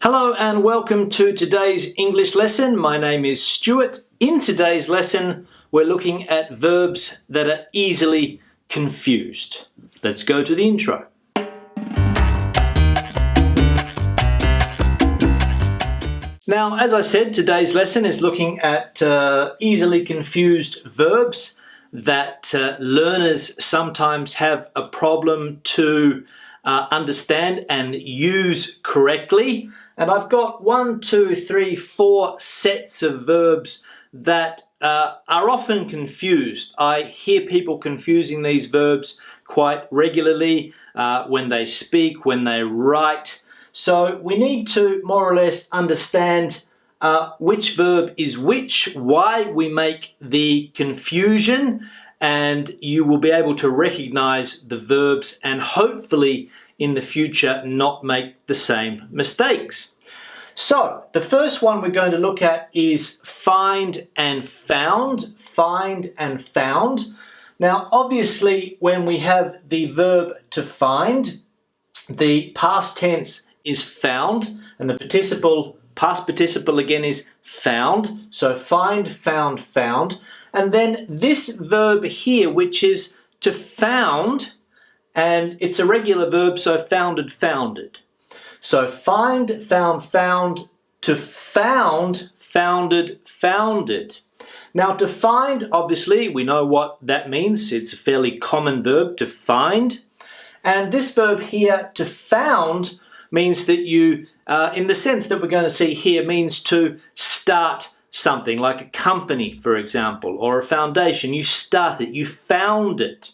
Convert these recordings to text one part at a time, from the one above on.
Hello and welcome to today's English lesson. My name is Stuart. In today's lesson, we're looking at verbs that are easily confused. Let's go to the intro. Now, as I said, today's lesson is looking at easily confused verbs that learners sometimes have a problem to understand and use correctly. And I've got 4 sets of verbs that are often confused. I hear people confusing these verbs quite regularly when they speak, when they write. So we need to more or less understand which verb is which, why we make the confusion, and you will be able to recognize the verbs and hopefully in the future not make the same mistakes. So the first one we're going to look at is find and found. Find and found. Now obviously when we have the verb to find, the past tense is found and the past participle again is found. So find, found, found. And then this verb here, which is to found, and it's a regular verb, so founded, founded. So find, found, found, to found, founded, founded. Now to find, obviously, we know what that means. It's a fairly common verb, to find. And this verb here, to found, means that you, in the sense that we're going to see here, means to start something, like a company, for example, or a foundation. You start it, you found it.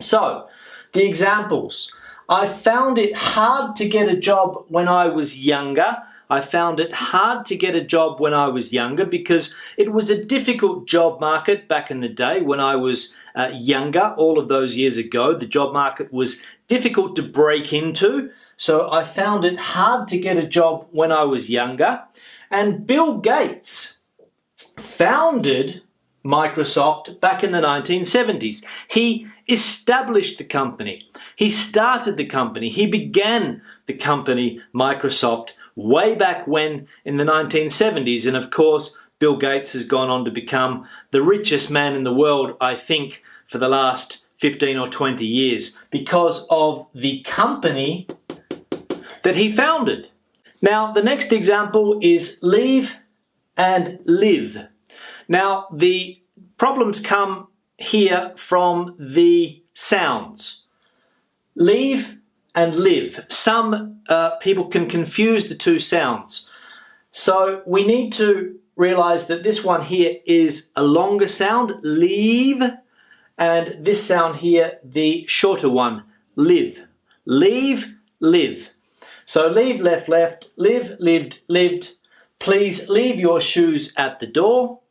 So, the examples. I found it hard to get a job when I was younger. I found it hard to get a job when I was younger because it was a difficult job market back in the day when I was younger, all of those years ago. The job market was difficult to break into. So I found it hard to get a job when I was younger. And Bill Gates founded Microsoft back in the 1970s. He established the company. He started the company. He began the company Microsoft way back when in the 1970s. And of course, Bill Gates has gone on to become the richest man in the world, I think, for the last 15 or 20 years because of the company that he founded. Now, the next example is leave and live. Now, the problems come here from the sounds. Leave and live. Some people can confuse the two sounds. So we need to realize that this one here is a longer sound, leave, and this sound here, the shorter one, live. Leave, live. So leave, left, left, live, lived, lived. Please leave your shoes at the door.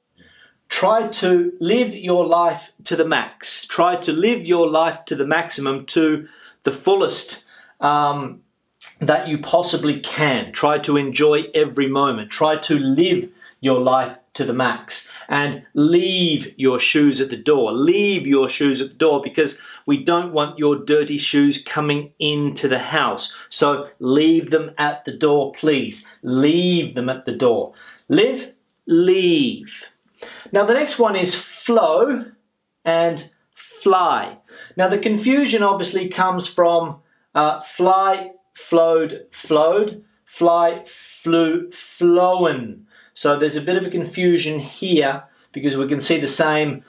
Try to live your life to the max. Try to live your life to the maximum, to the fullest that you possibly can. Try to enjoy every moment. Try to live your life to the max. And leave your shoes at the door. Leave your shoes at the door because we don't want your dirty shoes coming into the house. So leave them at the door, please. Leave them at the door. Live, leave. Now the next one is flow and fly. Now the confusion obviously comes from fly, flowed, flowed, fly, flew, flown. So there's a bit of a confusion here because we can see the same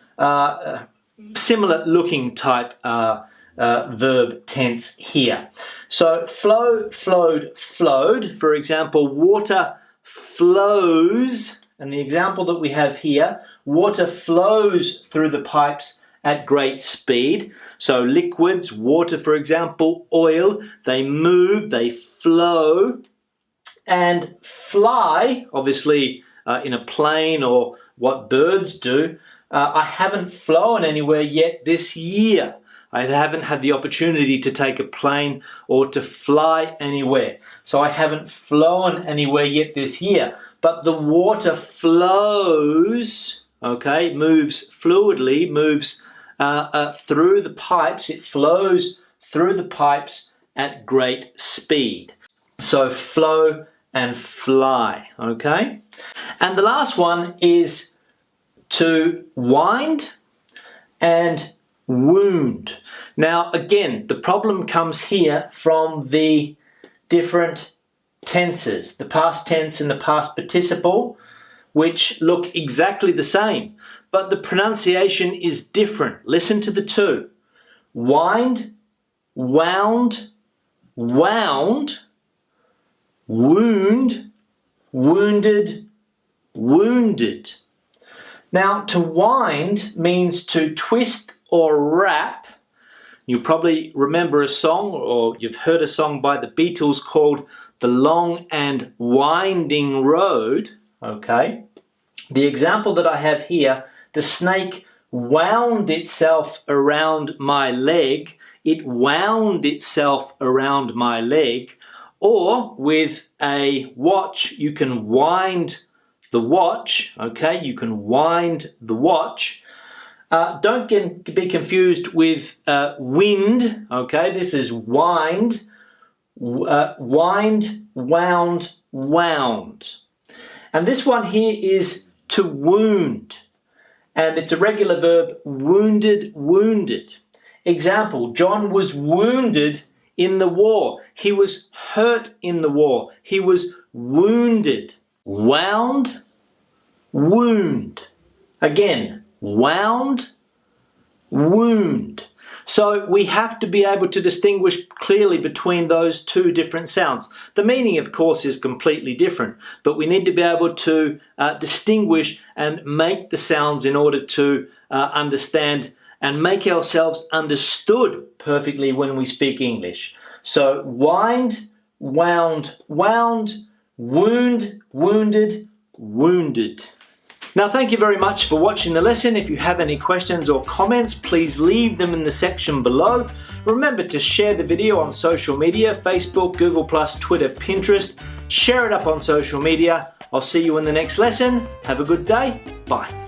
similar looking type verb tense here. So flow, flowed, flowed. For example, water flows. And the example that we have here, water flows through the pipes at great speed. So liquids, water for example, oil, they move, they flow. And fly, obviously in a plane or what birds do, I haven't flown anywhere yet this year. I haven't had the opportunity to take a plane or to fly anywhere. So I haven't flown anywhere yet this year. But the water flows, okay, moves fluidly, moves through the pipes. It flows through the pipes at great speed. So flow and fly, okay? And the last one is to wind and wound. Now again, the problem comes here from the different tenses, the past tense and the past participle, which look exactly the same, but the pronunciation is different. Listen to the two. Wind, wound, wound, wound, wounded, wounded. Now, to wind means to twist or wrap. You probably remember a song, or you've heard a song by the Beatles called The Long and Winding Road, okay? The example that I have here, the snake wound itself around my leg. It wound itself around my leg. Or with a watch, you can wind the watch, okay? You can wind the watch. Don't be confused with wind, okay? This is wind, wind, wound, wound. And this one here is to wound. And it's a regular verb, wounded, wounded. Example, John was wounded in the war. He was hurt in the war. He was wounded. Wound, wound. Again, wound, wound. So we have to be able to distinguish clearly between those two different sounds. The meaning, of course, is completely different, but we need to be able to distinguish and make the sounds in order to understand and make ourselves understood perfectly when we speak English. So wind, wound, wound, wound, wounded, wounded. Now, thank you very much for watching the lesson. If you have any questions or comments, please leave them in the section below. Remember to share the video on social media, Facebook, Google+, Twitter, Pinterest. Share it up on social media. I'll see you in the next lesson. Have a good day. Bye.